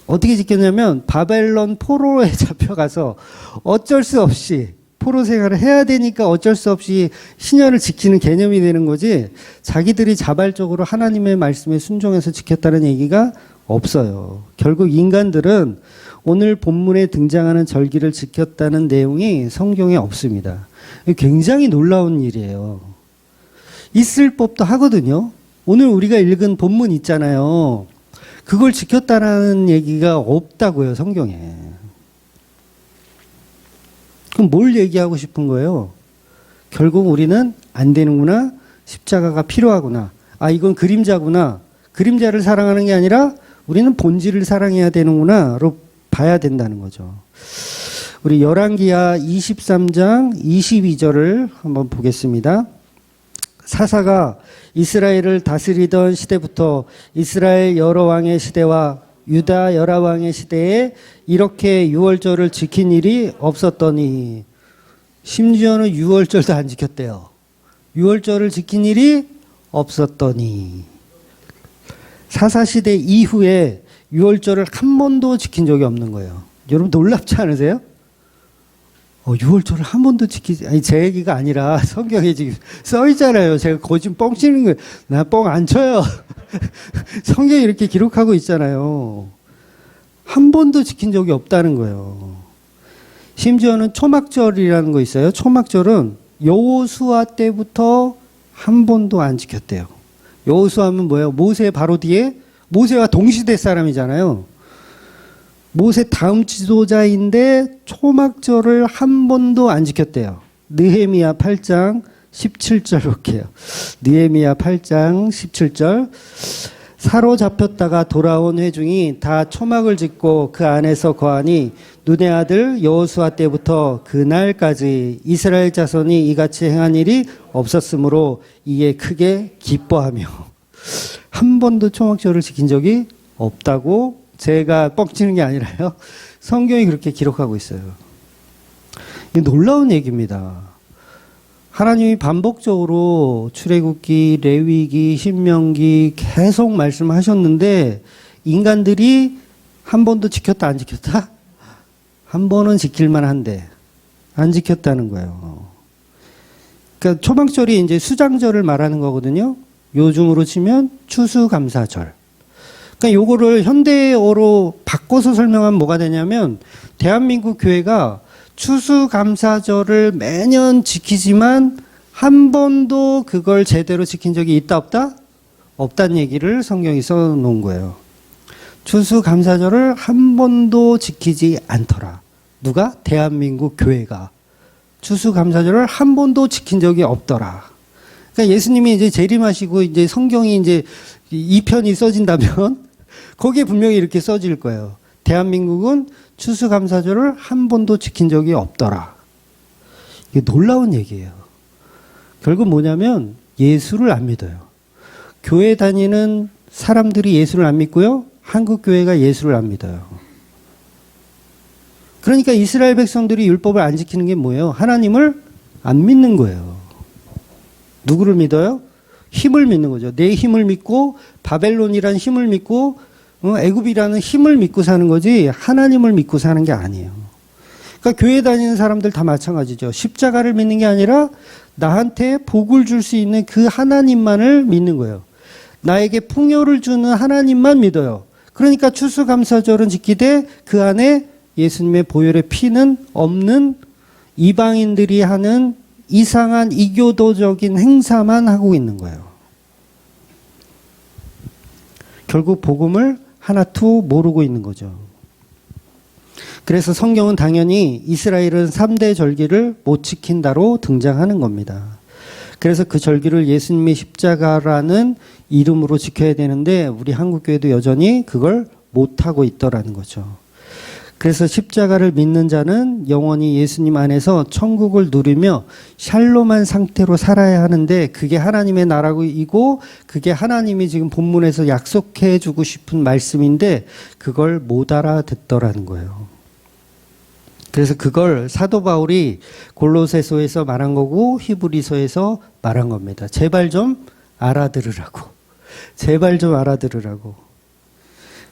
어떻게 지켰냐면 바벨론 포로에 잡혀가서 어쩔 수 없이 포로 생활을 해야 되니까 어쩔 수 없이 희년을 지키는 개념이 되는 거지 자기들이 자발적으로 하나님의 말씀에 순종해서 지켰다는 얘기가 없어요. 결국 인간들은 오늘 본문에 등장하는 절기를 지켰다는 내용이 성경에 없습니다. 굉장히 놀라운 일이에요. 있을 법도 하거든요. 오늘 우리가 읽은 본문 있잖아요. 그걸 지켰다는 얘기가 없다고요, 성경에. 그럼 뭘 얘기하고 싶은 거예요? 결국 우리는 안 되는구나. 십자가가 필요하구나. 이건 그림자구나. 그림자를 사랑하는 게 아니라 우리는 본질을 사랑해야 되는구나로 봐야 된다는 거죠. 우리 열왕기하 23장 22절을 한번 보겠습니다. 사사가 이스라엘을 다스리던 시대부터 이스라엘 여러 왕의 시대와 유다 여러 왕의 시대에 이렇게 유월절을 지킨 일이 없었더니 심지어는 유월절도 안 지켰대요. 유월절을 지킨 일이 없었더니 사사시대 이후에 유월절을 한 번도 지킨 적이 없는 거예요. 여러분 놀랍지 않으세요? 6월절을 한 번도 지키지, 제 얘기가 아니라 성경에 지금 써 있잖아요. 제가 거짓 뻥 치는 거예요. 나 뻥 안 쳐요. 성경이 이렇게 기록하고 있잖아요. 한 번도 지킨 적이 없다는 거예요. 심지어는 초막절이라는 거 있어요. 초막절은 여호수아 때부터 한 번도 안 지켰대요. 여호수아는 뭐예요? 모세 바로 뒤에 모세와 동시대 사람이잖아요. 모세 다음 지도자인데 초막절을 한 번도 안 지켰대요. 느헤미야 8장 17절 볼게요. 느헤미야 8장 17절. 사로잡혔다가 돌아온 회중이 다 초막을 짓고 그 안에서 거하니 눈의 아들 여호수아 때부터 그날까지 이스라엘 자손이 이같이 행한 일이 없었으므로 이에 크게 기뻐하며 한 번도 초막절을 지킨 적이 없다고 제가 뻥치는 게 아니라요. 성경이 그렇게 기록하고 있어요. 이게 놀라운 얘기입니다. 하나님이 반복적으로 출애굽기, 레위기, 신명기 계속 말씀하셨는데 인간들이 한 번도 지켰다 안 지켰다? 한 번은 지킬만 한데 안 지켰다는 거예요. 그러니까 초막절이 이제 수장절을 말하는 거거든요. 요즘으로 치면 추수감사절. 그러니까 요거를 현대어로 바꿔서 설명하면 뭐가 되냐면 대한민국 교회가 추수감사절을 매년 지키지만 한 번도 그걸 제대로 지킨 적이 있다 없다? 없다는 얘기를 성경이 써놓은 거예요. 추수감사절을 한 번도 지키지 않더라. 누가? 대한민국 교회가. 추수감사절을 한 번도 지킨 적이 없더라. 그러니까 예수님이 이제 재림하시고 이제 성경이 이제 2편이 써진다면 거기에 분명히 이렇게 써질 거예요. 대한민국은 추수감사절을 한 번도 지킨 적이 없더라. 이게 놀라운 얘기예요. 결국 뭐냐면 예수를 안 믿어요. 교회 다니는 사람들이 예수를 안 믿고요. 한국 교회가 예수를 안 믿어요. 그러니까 이스라엘 백성들이 율법을 안 지키는 게 뭐예요? 하나님을 안 믿는 거예요. 누구를 믿어요? 힘을 믿는 거죠. 내 힘을 믿고 바벨론이라는 힘을 믿고 애굽이라는 힘을 믿고 사는 거지 하나님을 믿고 사는 게 아니에요. 그러니까 교회 다니는 사람들 다 마찬가지죠. 십자가를 믿는 게 아니라 나한테 복을 줄 수 있는 그 하나님만을 믿는 거예요. 나에게 풍요를 주는 하나님만 믿어요. 그러니까 추수감사절은 지키되 그 안에 예수님의 보혈의 피는 없는 이방인들이 하는 이상한 이교도적인 행사만 하고 있는 거예요. 결국 복음을 하나도 모르고 있는 거죠. 그래서 성경은 당연히 이스라엘은 3대 절기를 못 지킨다로 등장하는 겁니다. 그래서 그 절기를 예수님의 십자가라는 이름으로 지켜야 되는데 우리 한국교회도 여전히 그걸 못하고 있더라는 거죠. 그래서 십자가를 믿는 자는 영원히 예수님 안에서 천국을 누리며 샬롬한 상태로 살아야 하는데 그게 하나님의 나라이고 그게 하나님이 지금 본문에서 약속해 주고 싶은 말씀인데 그걸 못 알아듣더라는 거예요. 그래서 그걸 사도 바울이 골로새서에서 말한 거고 히브리서에서 말한 겁니다. 제발 좀 알아들으라고. 제발 좀 알아들으라고.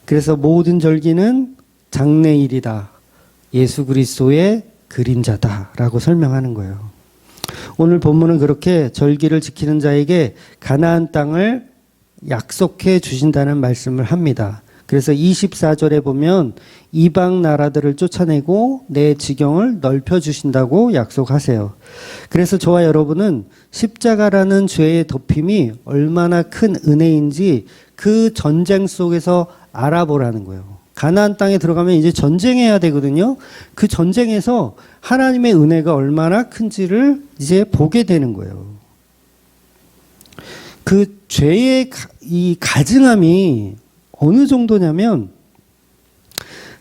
그래서 모든 절기는 장래일이다. 예수 그리스도의 그림자다라고 설명하는 거예요. 오늘 본문은 그렇게 절기를 지키는 자에게 가나안 땅을 약속해 주신다는 말씀을 합니다. 그래서 24절에 보면 이방 나라들을 쫓아내고 내 지경을 넓혀 주신다고 약속하세요. 그래서 저와 여러분은 십자가라는 죄의 덮임이 얼마나 큰 은혜인지 그 전쟁 속에서 알아보라는 거예요. 가나안 땅에 들어가면 이제 전쟁해야 되거든요. 그 전쟁에서 하나님의 은혜가 얼마나 큰지를 이제 보게 되는 거예요. 그 죄의 이 가증함이 어느 정도냐면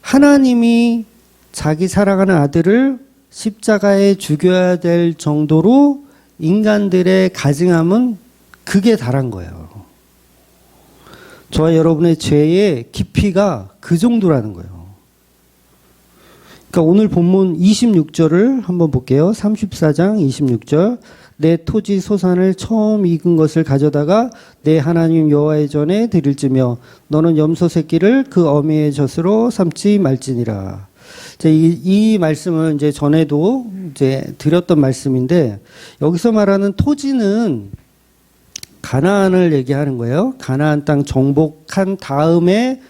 하나님이 자기 사랑하는 아들을 십자가에 죽여야 될 정도로 인간들의 가증함은 극에 달한 거예요. 저와 여러분의 죄의 깊이가 그 정도라는 거예요. 그러니까 오늘 본문 26절을 한번 볼게요. 34장 26절. 내 토지 소산을 처음 익은 것을 가져다가 내 하나님 여호와의 전에 드릴지며 너는 염소 새끼를 그 어미의 젖으로 삼지 말지니라. 이 말씀을 이제 전에도 이제 드렸던 말씀인데 여기서 말하는 토지는 가나안을 얘기하는 거예요. 가나안 땅 정복한 다음에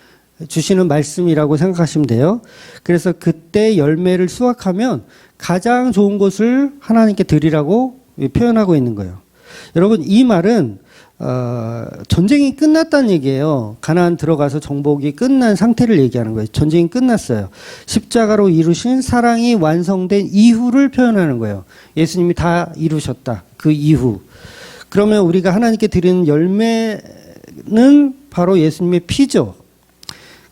주시는 말씀이라고 생각하시면 돼요. 그래서 그때 열매를 수확하면 가장 좋은 것을 하나님께 드리라고 표현하고 있는 거예요. 여러분 이 말은 전쟁이 끝났다는 얘기예요. 가나안 들어가서 정복이 끝난 상태를 얘기하는 거예요. 전쟁이 끝났어요. 십자가로 이루신 사랑이 완성된 이후를 표현하는 거예요. 예수님이 다 이루셨다. 그 이후. 그러면 우리가 하나님께 드리는 열매는 바로 예수님의 피죠.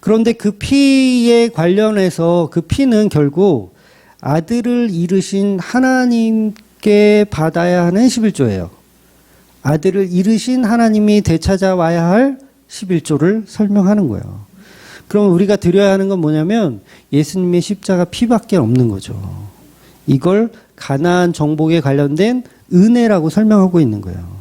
그런데 그 피에 관련해서 그 피는 결국 아들을 이루신 하나님께 받아야 하는 11조예요. 아들을 이루신 하나님이 되찾아와야 할 11조를 설명하는 거예요. 그럼 우리가 드려야 하는 건 뭐냐면 예수님의 십자가 피밖에 없는 거죠. 이걸 가나안 정복에 관련된 은혜라고 설명하고 있는 거예요.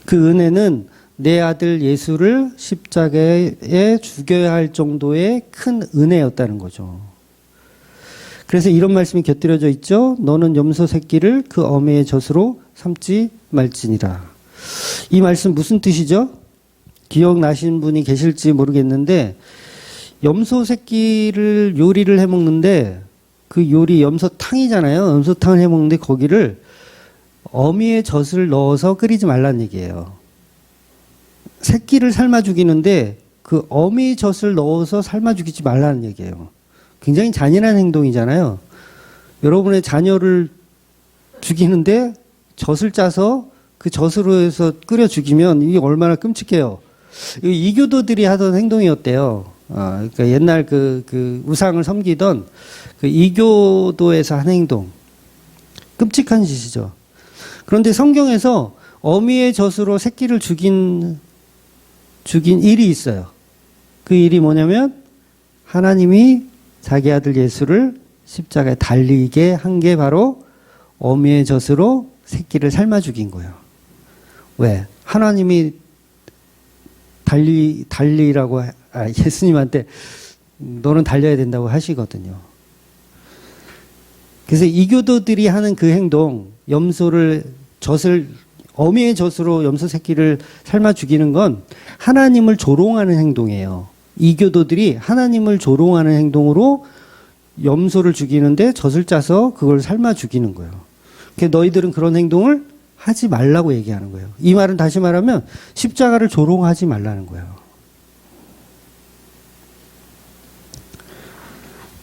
그 은혜는 내 아들 예수를 십자가에 죽여야 할 정도의 큰 은혜였다는 거죠. 그래서 이런 말씀이 곁들여져 있죠. 너는 염소 새끼를 그 어미의 젖으로 삼지 말지니라. 이 말씀 무슨 뜻이죠? 기억나시는 분이 계실지 모르겠는데 염소 새끼를 요리를 해 먹는데 그 요리 염소탕이잖아요. 염소탕을 해 먹는데 거기를 어미의 젖을 넣어서 끓이지 말라는 얘기예요. 새끼를 삶아 죽이는데 그 어미 젖을 넣어서 삶아 죽이지 말라는 얘기예요. 굉장히 잔인한 행동이잖아요. 여러분의 자녀를 죽이는데 젖을 짜서 그 젖으로 해서 끓여 죽이면 이게 얼마나 끔찍해요. 이교도들이 하던 행동이었대요. 그러니까 옛날 그 우상을 섬기던 그 이교도에서 한 행동. 끔찍한 짓이죠. 그런데 성경에서 어미의 젖으로 새끼를 죽인 일이 있어요. 그 일이 뭐냐면 하나님이 자기 아들 예수를 십자가에 달리게 한 게 바로 어미의 젖으로 새끼를 삶아 죽인 거예요. 왜? 하나님이 달리라고 예수님한테 너는 달려야 된다고 하시거든요. 그래서 이교도들이 하는 그 행동, 어미의 젖으로 염소 새끼를 삶아 죽이는 건 하나님을 조롱하는 행동이에요. 이교도들이 하나님을 조롱하는 행동으로 염소를 죽이는데 젖을 짜서 그걸 삶아 죽이는 거예요. 그래서 너희들은 그런 행동을 하지 말라고 얘기하는 거예요. 이 말은 다시 말하면 십자가를 조롱하지 말라는 거예요.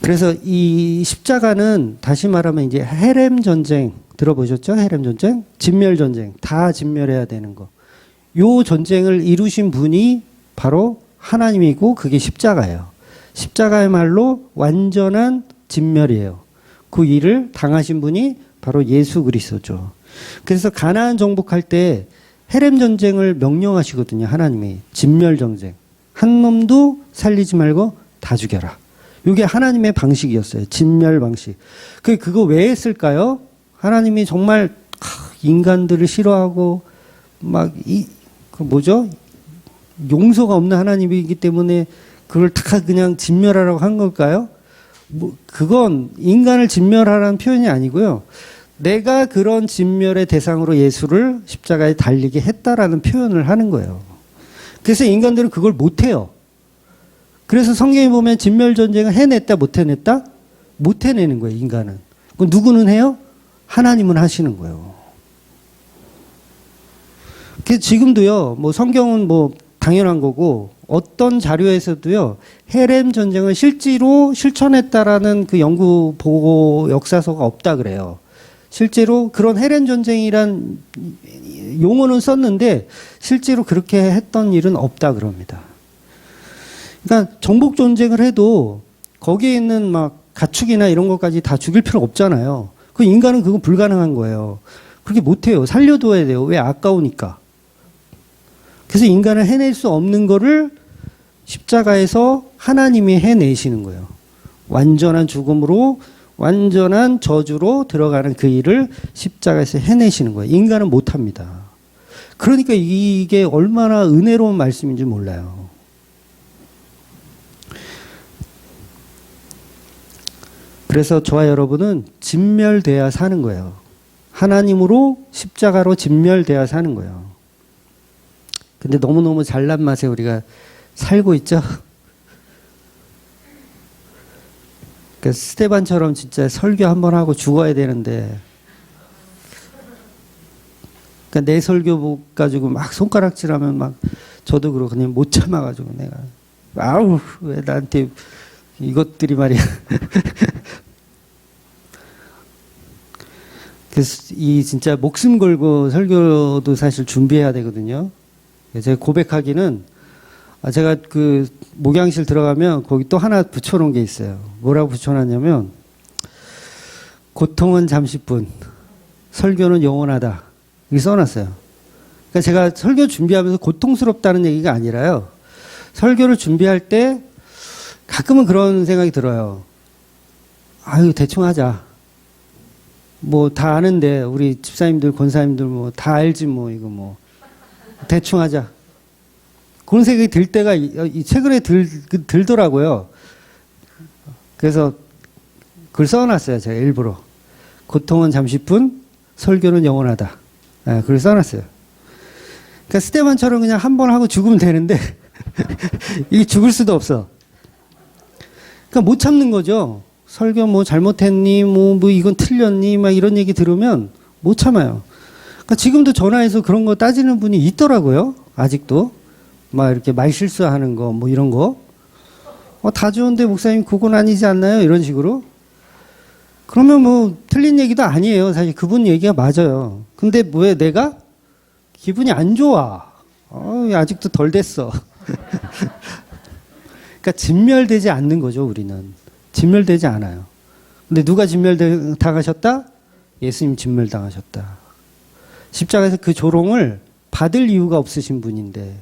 그래서 이 십자가는 다시 말하면 이제 헤렘 전쟁 들어보셨죠? 헤렘 전쟁, 진멸 전쟁, 다 진멸해야 되는 거. 요 전쟁을 이루신 분이 바로 하나님이고 그게 십자가예요. 십자가야말로 완전한 진멸이에요. 그 일을 당하신 분이 바로 예수 그리스도죠. 그래서 가나안 정복할 때 헤렘 전쟁을 명령하시거든요. 하나님이 진멸 전쟁. 한 놈도 살리지 말고 다 죽여라. 이게 하나님의 방식이었어요. 진멸 방식. 그거 왜 했을까요? 하나님이 정말 인간들을 싫어하고 용서가 없는 하나님이기 때문에 그걸 다 그냥 진멸하라고 한 걸까요? 그건 인간을 진멸하라는 표현이 아니고요. 내가 그런 진멸의 대상으로 예수를 십자가에 달리게 했다라는 표현을 하는 거예요. 그래서 인간들은 그걸 못해요. 그래서 성경에 보면 진멸 전쟁을 해냈다, 못 해냈다? 못 해내는 거예요, 인간은. 그럼 누구는 해요? 하나님은 하시는 거예요. 그래서 지금도요, 성경은 당연한 거고, 어떤 자료에서도요, 헤렘 전쟁을 실제로 실천했다라는 그 연구 보고 역사서가 없다 그래요. 실제로 그런 헤렘 전쟁이란 용어는 썼는데, 실제로 그렇게 했던 일은 없다 그럽니다. 그러니까 정복 전쟁을 해도 거기에 있는 가축이나 이런 것까지 다 죽일 필요 없잖아요. 그 인간은 그거 불가능한 거예요. 그렇게 못해요. 살려둬야 돼요. 왜? 아까우니까. 그래서 인간을 해낼 수 없는 거를 십자가에서 하나님이 해내시는 거예요. 완전한 죽음으로, 완전한 저주로 들어가는 그 일을 십자가에서 해내시는 거예요. 인간은 못합니다. 그러니까 이게 얼마나 은혜로운 말씀인지 몰라요. 그래서 저와 여러분은 진멸돼야 사는 거예요. 하나님으로 십자가로 진멸돼야 사는 거예요. 근데 너무너무 잘난 맛에 우리가 살고 있죠. 그러니까 스테반처럼 진짜 설교 한번 하고 죽어야 되는데, 그러니까 내 설교 가지고 손가락질하면 저도 그러고 그냥 못 참아가지고 내가 왜 나한테 이것들이 말이야. 그래서 진짜 목숨 걸고 설교도 사실 준비해야 되거든요. 제가 고백하기는, 제가 그 목양실 들어가면 거기 또 하나 붙여놓은 게 있어요. 뭐라고 붙여놨냐면, 고통은 잠시뿐, 설교는 영원하다. 이렇게 써놨어요. 그러니까 제가 설교 준비하면서 고통스럽다는 얘기가 아니라요. 설교를 준비할 때 가끔은 그런 생각이 들어요. 대충 하자. 다 아는데, 우리 집사님들, 권사님들 다 알지 이거 대충 하자. 그런 생각이 들 때가 최근에 들더라고요. 그래서 그걸 써놨어요. 제가 일부러. 고통은 잠시뿐, 설교는 영원하다. 그걸 써놨어요. 그러니까 스테반처럼 그냥 한 번 하고 죽으면 되는데 이게 죽을 수도 없어. 그러니까 못 참는 거죠. 설교 잘못했니, 이건 틀렸니, 이런 얘기 들으면 못 참아요. 그러니까 지금도 전화해서 그런 거 따지는 분이 있더라고요. 아직도. 이렇게 말 실수하는 거, 이런 거. 다 좋은데 목사님 그건 아니지 않나요? 이런 식으로. 그러면 틀린 얘기도 아니에요. 사실 그분 얘기가 맞아요. 근데 왜 내가 기분이 안 좋아? 아직도 덜 됐어. 그러니까 진멸되지 않는 거죠, 우리는. 진멸되지 않아요. 근데 누가 진멸당하셨다? 예수님 진멸당하셨다. 십자가에서 그 조롱을 받을 이유가 없으신 분인데,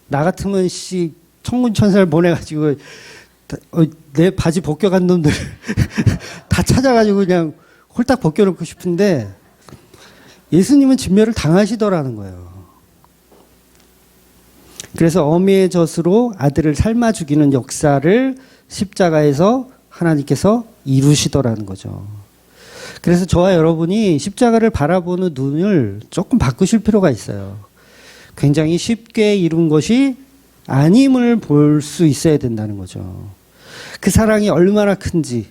나 같으면 천군천사를 보내가지고 내 바지 벗겨간 놈들 다 찾아가지고 그냥 홀딱 벗겨놓고 싶은데 예수님은 진멸을 당하시더라는 거예요. 그래서 어미의 젖으로 아들을 삶아 죽이는 역사를 십자가에서 하나님께서 이루시더라는 거죠. 그래서 저와 여러분이 십자가를 바라보는 눈을 조금 바꾸실 필요가 있어요. 굉장히 쉽게 이룬 것이 아님을 볼 수 있어야 된다는 거죠. 그 사랑이 얼마나 큰지,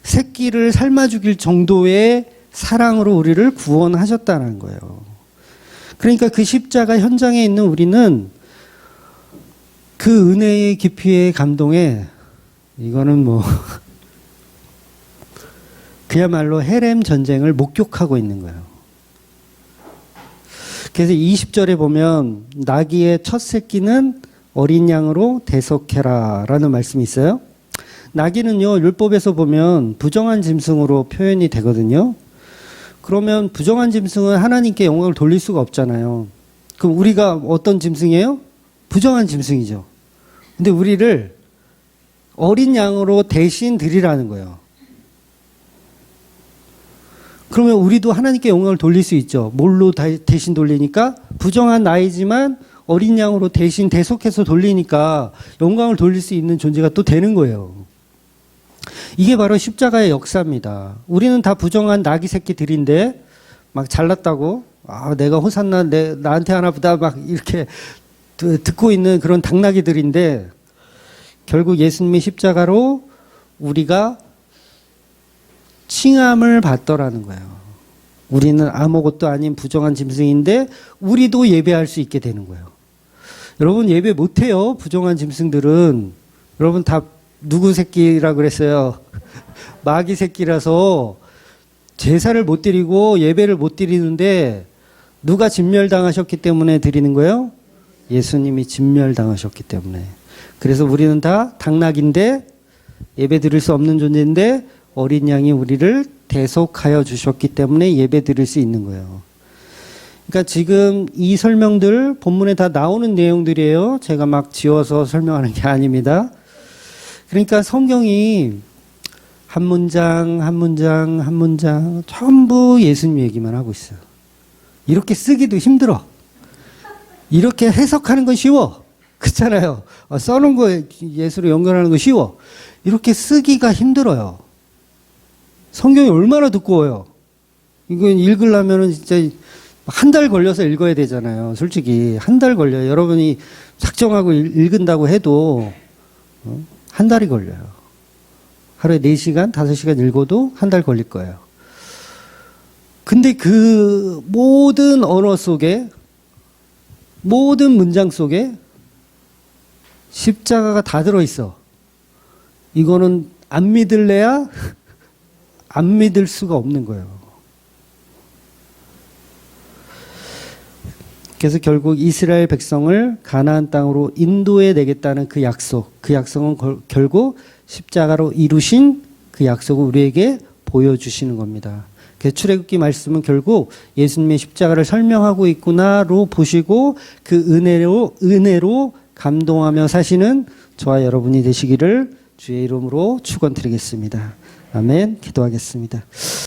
새끼를 삶아 죽일 정도의 사랑으로 우리를 구원하셨다는 거예요. 그러니까 그 십자가 현장에 있는 우리는 그 은혜의 깊이의 감동에 이거는 뭐 그야말로 헤렘 전쟁을 목격하고 있는 거예요. 그래서 20절에 보면 나귀의 첫 새끼는 어린 양으로 대속해라 라는 말씀이 있어요. 나귀는요, 율법에서 보면 부정한 짐승으로 표현이 되거든요. 그러면 부정한 짐승은 하나님께 영광을 돌릴 수가 없잖아요. 그럼 우리가 어떤 짐승이에요? 부정한 짐승이죠. 근데 우리를 어린 양으로 대신 드리라는 거예요. 그러면 우리도 하나님께 영광을 돌릴 수 있죠. 뭘로 대신 돌리니까? 부정한 나이지만 어린 양으로 대신 대속해서 돌리니까 영광을 돌릴 수 있는 존재가 또 되는 거예요. 이게 바로 십자가의 역사입니다. 우리는 다 부정한 나귀 새끼들인데 막 잘났다고 내가 호산나 나한테 하나 보다 막 이렇게 듣고 있는 그런 당나귀들인데 결국 예수님의 십자가로 우리가 칭함을 받더라는 거예요. 우리는 아무것도 아닌 부정한 짐승인데 우리도 예배할 수 있게 되는 거예요. 여러분 예배 못해요. 부정한 짐승들은. 여러분 다 누구 새끼라 그랬어요? 마귀 새끼라서 제사를 못 드리고 예배를 못 드리는데 누가 진멸당하셨기 때문에 드리는 거예요? 예수님이 진멸당하셨기 때문에. 그래서 우리는 다 당나귀인데 예배 드릴 수 없는 존재인데 어린 양이 우리를 대속하여 주셨기 때문에 예배 드릴 수 있는 거예요. 그러니까 지금 이 설명들 본문에 다 나오는 내용들이에요. 제가 막 지어서 설명하는 게 아닙니다. 그러니까 성경이 한 문장 한 문장 한 문장 전부 예수님 얘기만 하고 있어요. 이렇게 쓰기도 힘들어. 이렇게 해석하는 건 쉬워. 그렇잖아요. 써놓은 거 예수로 연결하는 거 쉬워. 이렇게 쓰기가 힘들어요. 성경이 얼마나 두꺼워요. 이거 읽으려면 진짜 한 달 걸려서 읽어야 되잖아요. 솔직히 한 달 걸려요. 여러분이 작정하고 읽은다고 해도 한 달이 걸려요. 하루에 4시간, 5시간 읽어도 한 달 걸릴 거예요. 근데 그 모든 언어 속에, 모든 문장 속에 십자가가 다 들어있어. 이거는 안 믿을래야 안 믿을 수가 없는 거예요. 그래서 결국 이스라엘 백성을 가나안 땅으로 인도해 내겠다는 그 약속은 결국 십자가로 이루신 그 약속을 우리에게 보여주시는 겁니다. 그래서 출애굽기 말씀은 결국 예수님의 십자가를 설명하고 있구나로 보시고 그 은혜로 감동하며 사시는 저와 여러분이 되시기를 주의 이름으로 축원드리겠습니다. 아멘. 기도하겠습니다.